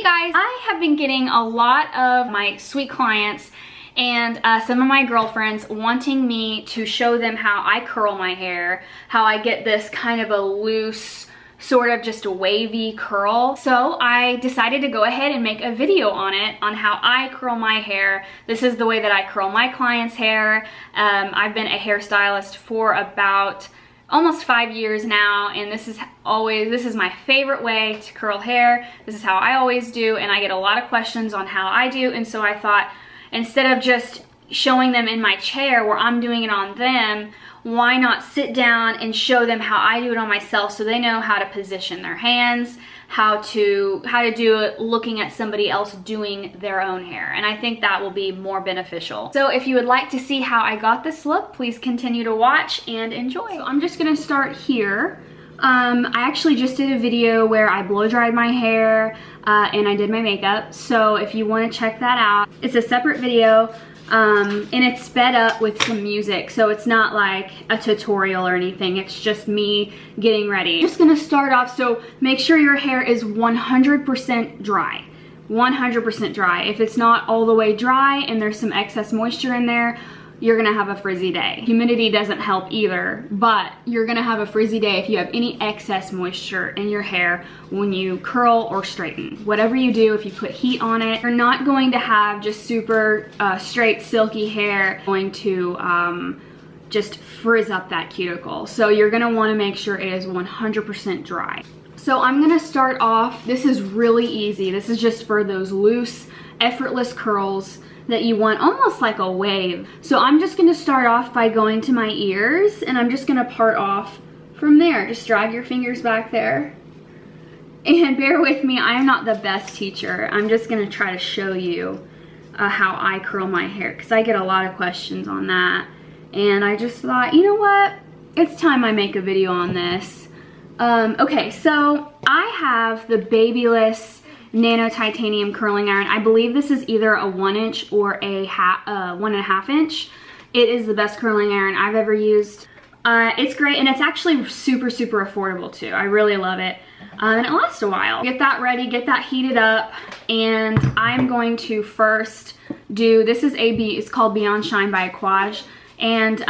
Hey guys, I have been getting a lot of my sweet clients and some of my girlfriends wanting me to show them how I curl my hair, how I get this kind of a loose, sort of just a wavy curl. So I decided to go ahead and make a video on it, on how I curl my hair. This is the way that I curl my clients' hair. I've been a hairstylist for about almost 5 years now, and this is my favorite way to curl hair. This is how I always do, and I get a lot of questions on how I do, and so I thought, instead of just showing them in my chair where I'm doing it on them, why not sit down and show them how I do it on myself, so they know how to position their hands, how to do it looking at somebody else doing their own hair. And I think that will be more beneficial. So if you would like to see how I got this look, please continue to watch and enjoy. So I'm just gonna start here. I actually just did a video where I blow dried my hair and I did my makeup. So if you wanna check that out, it's a separate video. And it's sped up with some music, so it's not like a tutorial or anything. It's just me getting ready. I'm just gonna start off, so make sure your hair is 100% dry. 100% dry. If it's not all the way dry and there's some excess moisture in there, you're gonna have a frizzy day. Humidity doesn't help either, but you're gonna have a frizzy day if you have any excess moisture in your hair when you curl or straighten. Whatever you do, if you put heat on it, you're not going to have just super straight, silky hair. You're going to just frizz up that cuticle. So you're gonna wanna make sure it is 100% dry. So I'm gonna start off, this is really easy. This is just for those loose, effortless curls that you want, almost like a wave. So I'm just gonna start off by going to my ears, and I'm just gonna part off from there. Just drag your fingers back there. And bear with me, I am not the best teacher. I'm just gonna try to show you how I curl my hair, because I get a lot of questions on that. And I just thought, you know what? It's time I make a video on this. Okay, so I have the Babyliss Nano Titanium Curling Iron. I believe this is either a 1 inch or a 1.5 inch. It is the best curling iron I've ever used. It's great, and it's actually super, super affordable too. I really love it. And it lasts a while. Get that ready, get that heated up, and I'm going to first do, this is it's called Beyond Shine by Aquage, and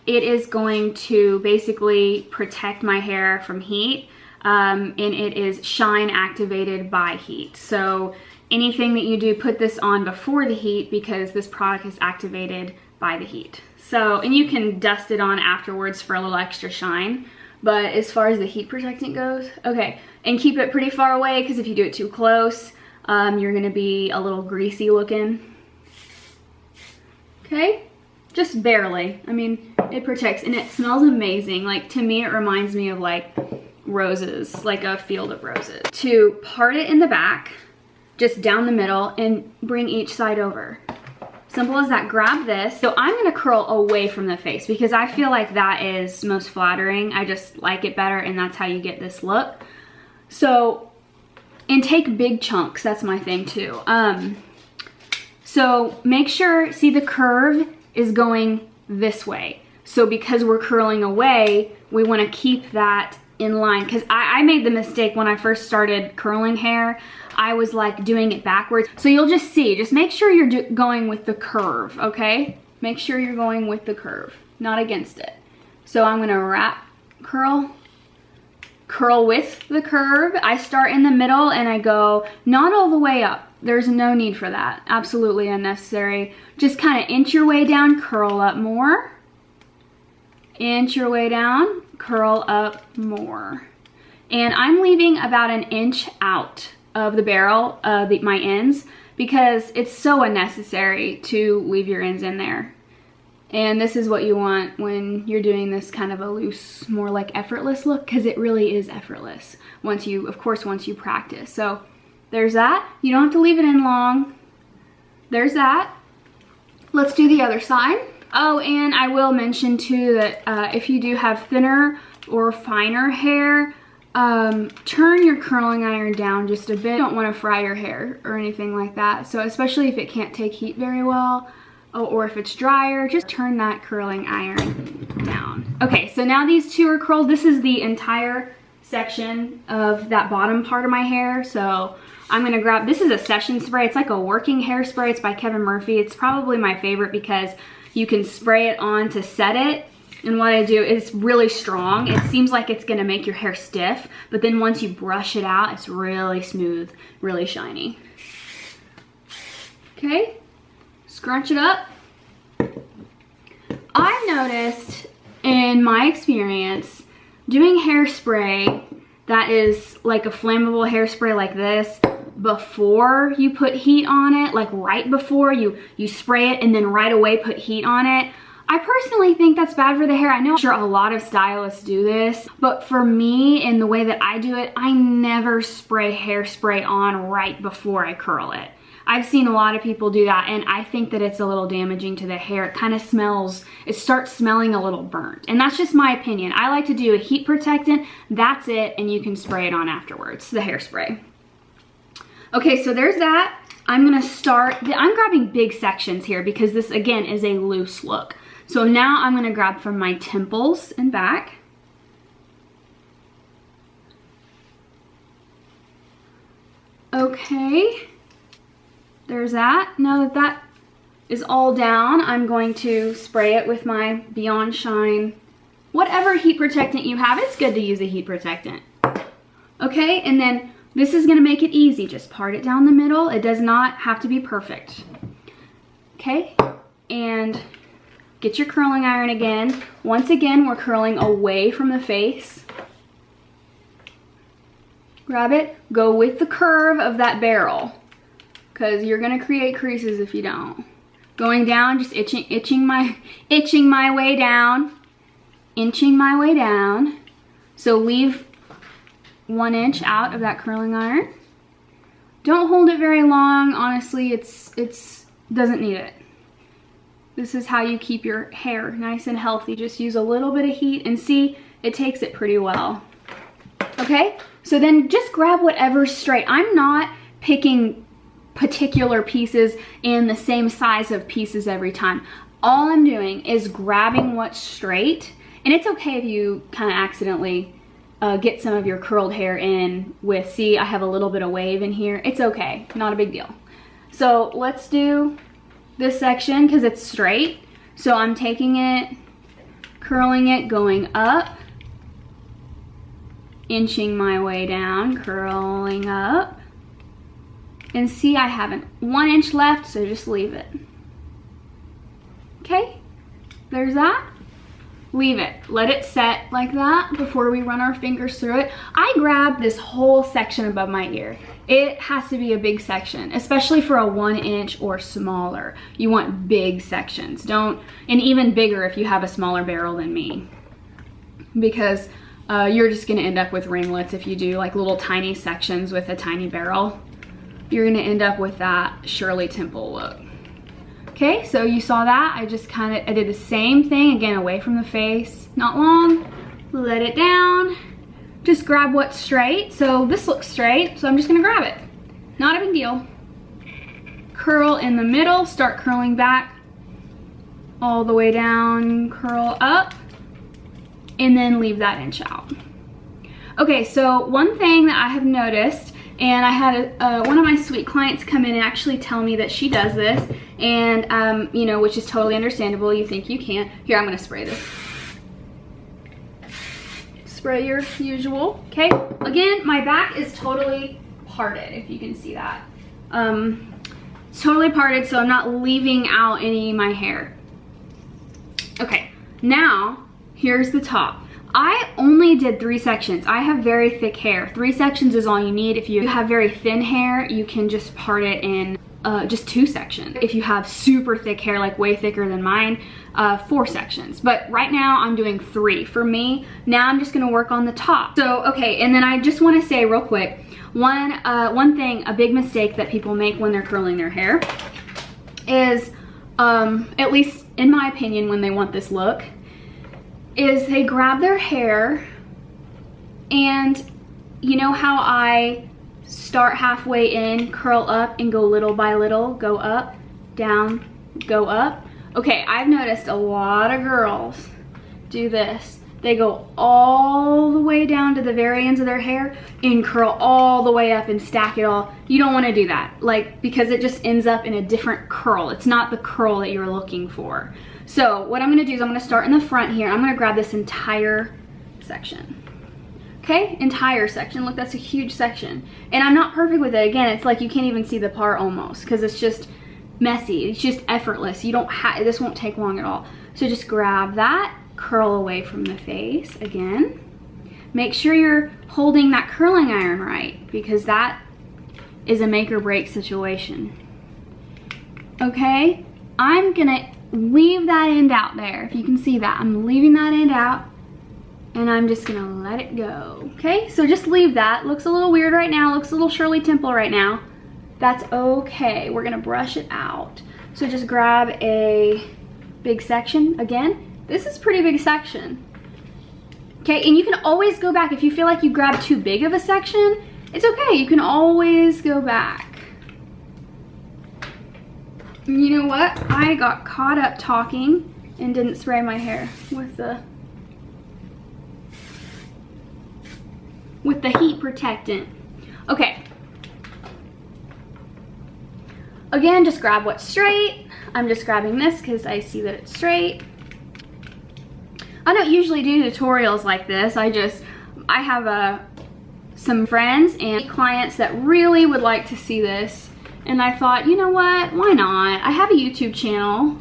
it is going to basically protect my hair from heat. And it is shine activated by heat. So anything that you do, put this on before the heat, because this product is activated by the heat. So, and you can dust it on afterwards for a little extra shine. But as far as the heat protectant goes, okay, and keep it pretty far away, because if you do it too close, you're gonna be a little greasy looking. Okay, just barely. I mean, it protects, and it smells amazing. Like, to me, it reminds me of like roses, like a field of roses. To part it in the back, just down the middle, and bring each side over. Simple as that. Grab this. So I'm gonna curl away from the face, because I feel like that is most flattering. I just like it better, and that's how you get this look. So, and take big chunks, that's my thing too. So make sure, see, the curve is going this way. So because we're curling away, we wanna keep that in line, because I made the mistake when I first started curling hair. I was like doing it backwards. So you'll just see, just make sure you're going with the curve, okay? Make sure you're going with the curve, not against it. So I'm gonna wrap, curl with the curve. I start in the middle and I go not all the way up. There's no need for that, absolutely unnecessary. Just kind of inch your way down, curl up more. Inch your way down, curl up more. And I'm leaving about 1 inch out of the barrel, my ends, because it's so unnecessary to leave your ends in there. And this is what you want when you're doing this kind of a loose, more like effortless look, because it really is effortless once you, of course, once you practice. So there's that. You don't have to leave it in long. There's that. Let's do the other side. Oh, and I will mention too that if you do have thinner or finer hair, turn your curling iron down just a bit. You don't want to fry your hair or anything like that. So especially if it can't take heat very well, or if it's drier, just turn that curling iron down. Okay, so now these two are curled. This is the entire section of that bottom part of my hair. So I'm gonna grab, this is a session spray. It's like a working hairspray. It's by Kevin Murphy. It's probably my favorite because you can spray it on to set it. And what I do is really strong. It seems like it's gonna make your hair stiff, but then once you brush it out, it's really smooth, really shiny. Okay, scrunch it up. I've noticed in my experience, doing hairspray that is like a flammable hairspray like this, before you put heat on it, like right before you spray it and then right away put heat on it, I personally think that's bad for the hair. I know I'm sure a lot of stylists do this, but for me, in the way that I do it, I never spray hairspray on right before I curl it. I've seen a lot of people do that, and I think that it's a little damaging to the hair. It kind of smells, it starts smelling a little burnt, and that's just my opinion. I like to do a heat protectant, that's it, and you can spray it on afterwards, the hairspray. Okay, so there's that. I'm gonna start, I'm grabbing big sections here because this, again, is a loose look. So now I'm gonna grab from my temples and back. Okay. There's that. Now that that is all down, I'm going to spray it with my Beyond Shine, whatever heat protectant you have. It's good to use a heat protectant. Okay, and then this is gonna make it easy. Just part it down the middle. It does not have to be perfect. Okay, and get your curling iron again. Once again, we're curling away from the face. Grab it, go with the curve of that barrel, because you're gonna create creases if you don't. Going down, just itching my way down, inching my way down. So leave 1 inch out of that curling iron. Don't hold it very long. Honestly, it's doesn't need it. This is how you keep your hair nice and healthy. Just use a little bit of heat and see, it takes it pretty well. Okay, so then just grab whatever's straight. I'm not picking particular pieces in the same size of pieces every time. All I'm doing is grabbing what's straight, and it's okay if you kind of accidentally get some of your curled hair in with, see, I have a little bit of wave in here. It's okay, not a big deal. So let's do this section because it's straight. So I'm taking it, curling it, going up, inching my way down, curling up. And see, I have 1 inch left, so just leave it. Okay, there's that. Leave it, let it set like that before we run our fingers through it. I grab this whole section above my ear. It has to be a big section, especially for a 1 inch or smaller. You want big sections. And even bigger if you have a smaller barrel than me, because you're just gonna end up with ringlets if you do like little tiny sections with a tiny barrel. You're gonna end up with that Shirley Temple look. Okay, so you saw that. I did the same thing, again, away from the face. Not long, let it down. Just grab what's straight. So this looks straight, so I'm just gonna grab it. Not a big deal. Curl in the middle, start curling back all the way down, curl up, and then leave that inch out. Okay, so one thing that I have noticed, and I had one of my sweet clients come in and actually tell me that she does this, and you know, which is totally understandable. You think you can't. Here, I'm gonna spray this. Spray your usual, okay? Again, my back is totally parted, if you can see that. It's totally parted, so I'm not leaving out any of my hair. Okay, now, here's the top. I only did 3 sections. I have very thick hair. 3 sections is all you need. If you have very thin hair, you can just part it in just 2 sections. If you have super thick hair, like way thicker than mine, 4 sections. But right now I'm doing 3. For me, now I'm just gonna work on the top. So, okay, and then I just wanna say real quick, one thing, a big mistake that people make when they're curling their hair is, at least in my opinion, when they want this look, is they grab their hair, and you know how I start halfway in, curl up, and go little by little, go up, down, go up? Okay, I've noticed a lot of girls do this. they go all the way down to the very ends of their hair and curl all the way up and stack it all. You don't want to do that, like, because it just ends up in a different curl. It's not the curl that you're looking for. So what I'm going to do is I'm going to start in the front here. I'm going to grab this entire section. Okay, entire section. Look, that's a huge section. And I'm not perfect with it. Again, it's like you can't even see the part almost because it's just messy. It's just effortless. You don't have, this won't take long at all. So just grab that, curl away from the face again. Make sure you're holding that curling iron right because that is a make or break situation. Okay, I'm gonna leave that end out there. If you can see that, I'm leaving that end out. And I'm just gonna let it go. Okay, so just leave that. Looks a little weird right now, looks a little Shirley Temple right now. That's okay, we're gonna brush it out. So just grab a big section. Again, this is a pretty big section. Okay, and you can always go back. If you feel like you grabbed too big of a section, it's okay, you can always go back. You know what? I got caught up talking and didn't spray my hair with the heat protectant. Okay. Again, just grab what's straight. I'm just grabbing this because I see that it's straight. I don't usually do tutorials like this. I have some friends and clients that really would like to see this. And I thought, you know what? Why not? I have a YouTube channel.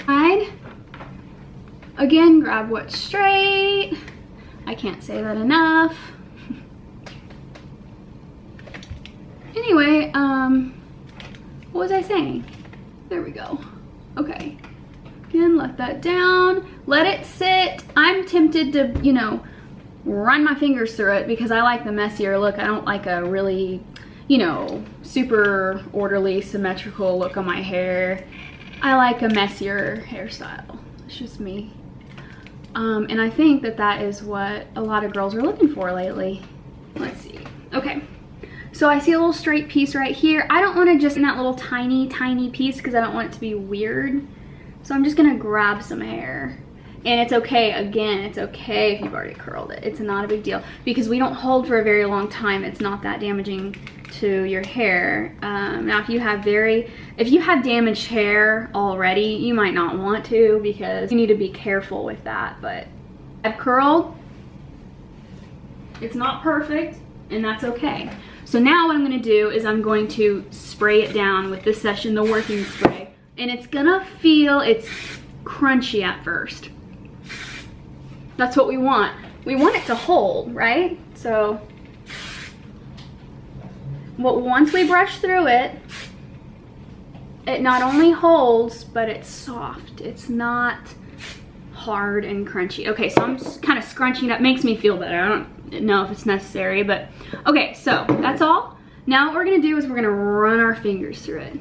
Again, grab what's straight. I can't say that enough. Anyway, what was I saying? There we go. Okay. Again, let that down. Let it sit. I'm tempted to, you know, run my fingers through it because I like the messier look. I don't like a really, you know, super orderly, symmetrical look on my hair. I like a messier hairstyle. It's just me. And I think that that is what a lot of girls are looking for lately. Let's see. Okay. So I see a little straight piece right here. I don't want to just in that little tiny piece because I don't want it to be weird. So I'm just gonna grab some hair. And it's okay, again, it's okay if you've already curled it. It's not a big deal because we don't hold for a very long time. It's not that damaging to your hair. Now if you have damaged hair already, you might not want to because you need to be careful with that. But I've curled, it's not perfect, and that's okay. So now what I'm gonna do is I'm going to spray it down with this session, the working spray. And it's gonna feel, it's crunchy at first. That's what we want. We want it to hold, right? So, once we brush through it, it not only holds, but it's soft. It's not hard and crunchy. Okay, so I'm just kind of scrunching it up. Makes me feel better. I don't know if it's necessary, but okay, so that's all. Now what we're gonna do is we're gonna run our fingers through it.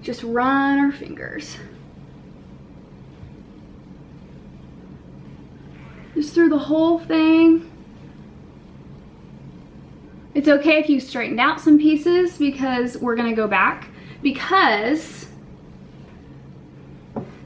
Just run our fingers. Just through the whole thing. It's okay if you straightened out some pieces because we're gonna go back. Because,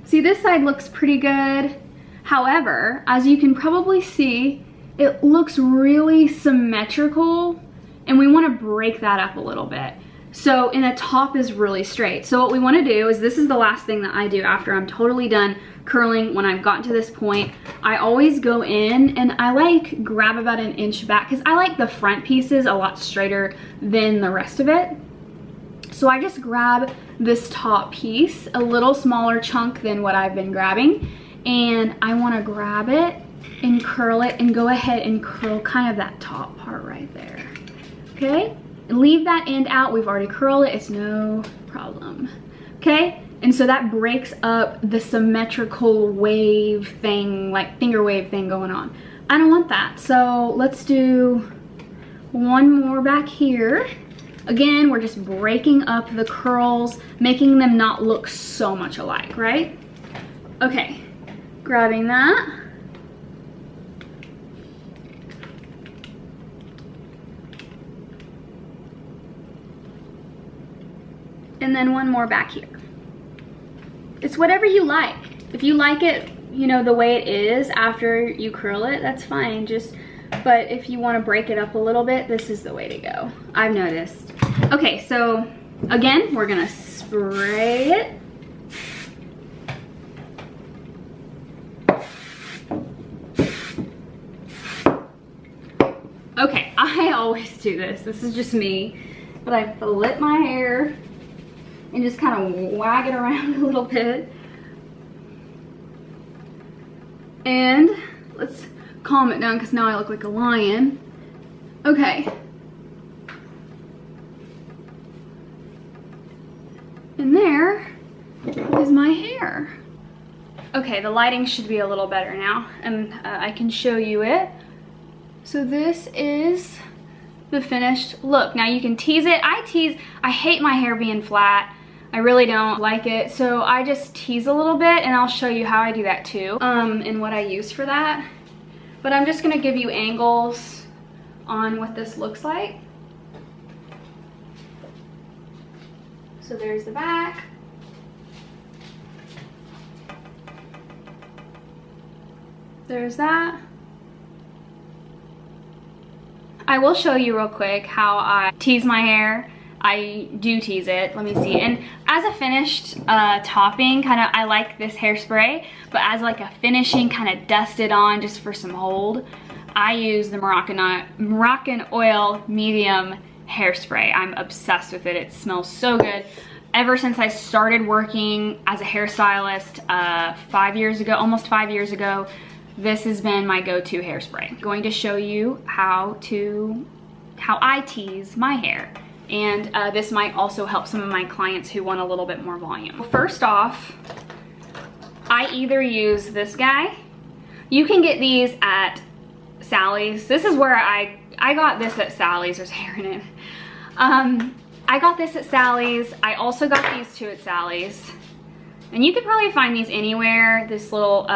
see, this side looks pretty good. However, as you can probably see, it looks really symmetrical and we wanna break that up a little bit. So, and the top is really straight. So what we wanna do is, this is the last thing that I do after I'm totally done curling. When I've gotten to this point, I always go in and I like grab about an inch back because I like the front pieces a lot straighter than the rest of it. So I just grab this top piece, a little smaller chunk than what I've been grabbing, and I wanna grab it and curl it and go ahead and curl kind of that top part right there, okay? And leave that end out. We've already curled it, it's no problem, okay? And so that breaks up the symmetrical wave thing, like finger wave thing going on. I don't want that, so let's do one more back here. Again, we're just breaking up the curls, making them not look so much alike, right? Okay, grabbing that. And then one more back here. It's whatever you like. If you like it, you know, the way it is after you curl it, that's fine. But if you want to break it up a little bit, this is the way to go, I've noticed. Okay, so again, we're gonna spray it. Okay, I always do this. This is just me. But I flip my hair and just kind of wag it around a little bit. And let's calm it down because now I look like a lion. Okay. And there is my hair. Okay, the lighting should be a little better now, and I can show you it. So this is the finished look. Now you can tease it. I hate my hair being flat. I really don't like it. So I just tease a little bit, and I'll show you how I do that too, and what I use for that. But I'm just gonna give you angles on what this looks like. So there's the back. There's that. I will show you real quick how I tease my hair. I do tease it, let me see. And as a finished topping, I like this hairspray, but as like a finishing, dusted on just for some hold, I use the Moroccan Oil Medium hairspray. I'm obsessed with it. It smells so good. Ever since I started working as a hairstylist 5 years ago, almost 5 years ago, this has been my go-to hairspray. I'm going to show you how I tease my hair. And this might also help some of my clients who want a little bit more volume. First off, I either use this guy. You can get these at Sally's. This is where I got this at Sally's. There's hair in it. I got this at Sally's. I also got these two at Sally's. And you could probably find these anywhere, this little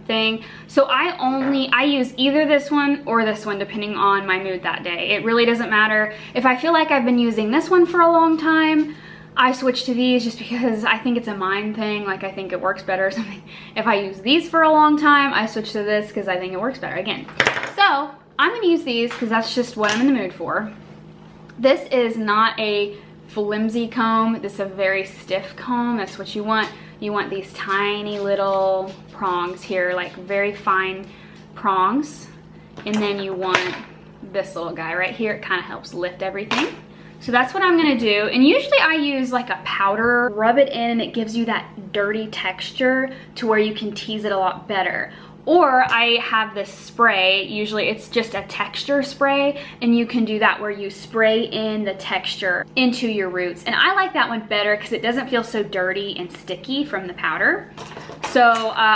thing. So I use either this one or this one depending on my mood that day. It really doesn't matter. If I feel like I've been using this one for a long time, I switch to these just because I think it's a mind thing, like I think it works better or something. If I use these for a long time, I switch to this because I think it works better again. So I'm gonna use these because that's just what I'm in the mood for. This is not a flimsy comb, this is a very stiff comb. That's what you want. You want these tiny little prongs here, like very fine prongs. And then you want this little guy right here. It kind of helps lift everything. So that's what I'm gonna do. And usually I use like a powder, rub it in, and it gives you that dirty texture to where you can tease it a lot better. Or I have this spray, usually it's just a texture spray, and you can do that where you spray in the texture into your roots. And I like that one better because it doesn't feel so dirty and sticky from the powder. So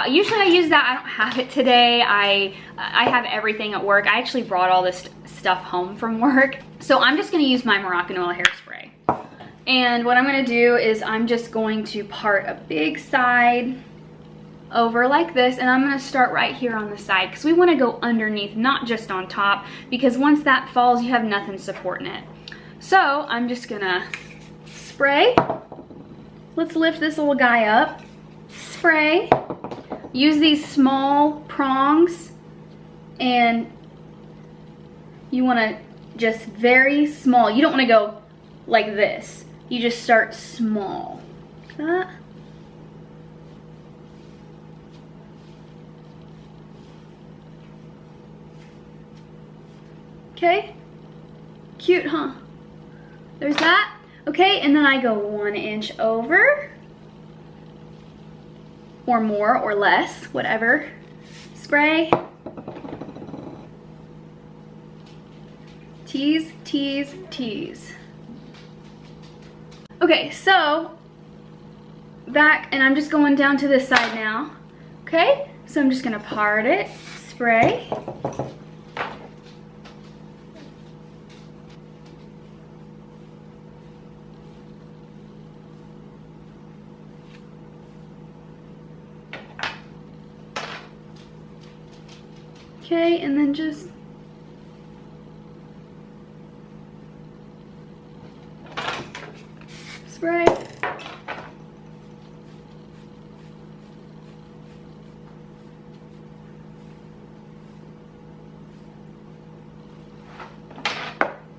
usually I use that. I don't have it today. I have everything at work. I actually brought all this stuff home from work. So I'm just gonna use my Moroccan Oil hairspray. And what I'm gonna do is I'm just going to part a big side over like this, and I'm gonna start right here on the side because we want to go underneath, not just on top, because once that falls you have nothing supporting it. So I'm just gonna spray. Let's lift this little guy up. Spray. Use these small prongs, and you want to just very small. You don't want to go like this. You just start small. Like that. Okay, cute, huh? There's that. Okay, and then I go 1 inch over, or more or less, whatever. Spray. Tease, tease, tease. Okay, so back, and I'm just going down to this side now. Okay, so I'm just gonna part it, spray. Okay, and then just spray.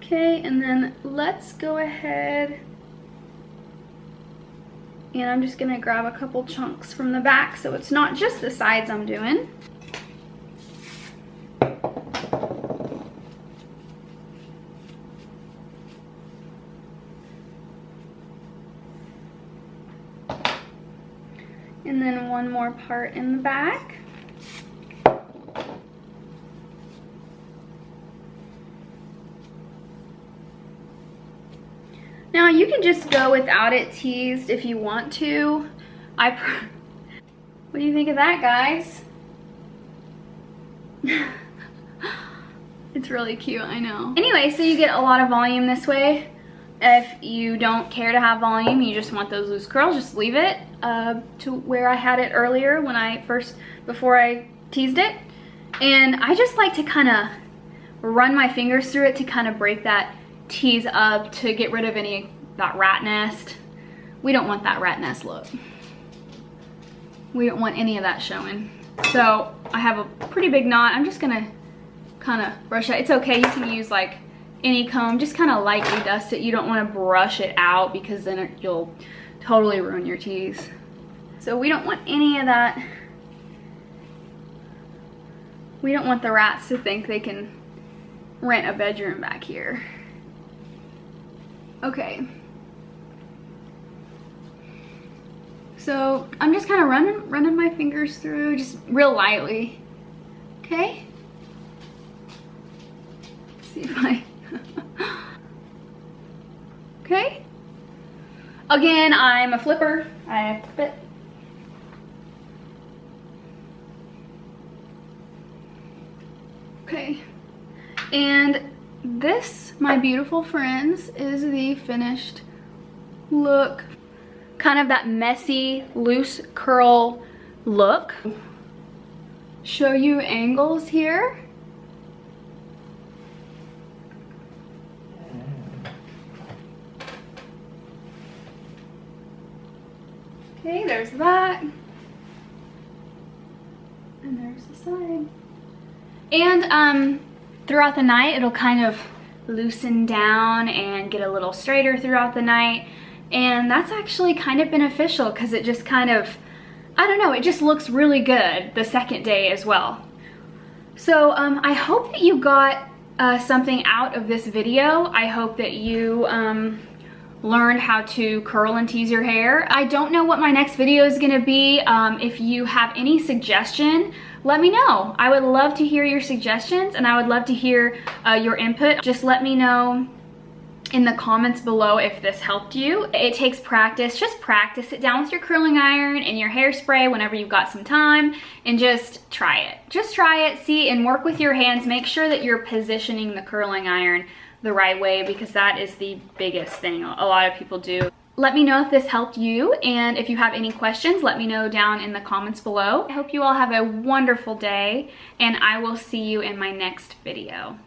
Okay, and then let's go ahead and I'm just gonna grab a couple chunks from the back so it's not just the sides I'm doing. And then one more part in the back. Now you can just go without it teased if you want to. What do you think of that, guys? It's really cute, I know. Anyway, so you get a lot of volume this way. If you don't care to have volume, you just want those loose curls, just leave it to where I had it earlier before I teased it. And I just like to kind of run my fingers through it to kind of break that tease up to get rid of that rat nest. We don't want that rat nest look. We don't want any of that showing. So I have a pretty big knot. I'm just gonna kind of brush it. It's okay, you can use like any comb, just kind of lightly dust it. You don't want to brush it out because then you'll totally ruin your tease. So we don't want any of that. We don't want the rats to think they can rent a bedroom back here. Okay. So I'm just kind of running my fingers through, just real lightly. Okay. Let's see if I. Okay. Again, I'm a flipper. I flip it. Okay. And this, my beautiful friends, is the finished look. Kind of that messy, loose curl look. Show you angles here. Okay, there's that. And there's the side. And throughout the night, it'll kind of loosen down and get a little straighter throughout the night. And that's actually kind of beneficial because it just kind of, I don't know, it just looks really good the second day as well. So I hope that you got something out of this video. I hope that you learned how to curl and tease your hair. I don't know what my next video is gonna be. If you have any suggestion, let me know. I would love to hear your suggestions and I would love to hear your input. Just let me know in the comments below if this helped you. It takes practice. Just practice it down with your curling iron and your hairspray whenever you've got some time and just try it. Just try it, see, and work with your hands. Make sure that you're positioning the curling iron the right way because that is the biggest thing a lot of people do. Let me know if this helped you, and if you have any questions, let me know down in the comments below. I hope you all have a wonderful day, and I will see you in my next video.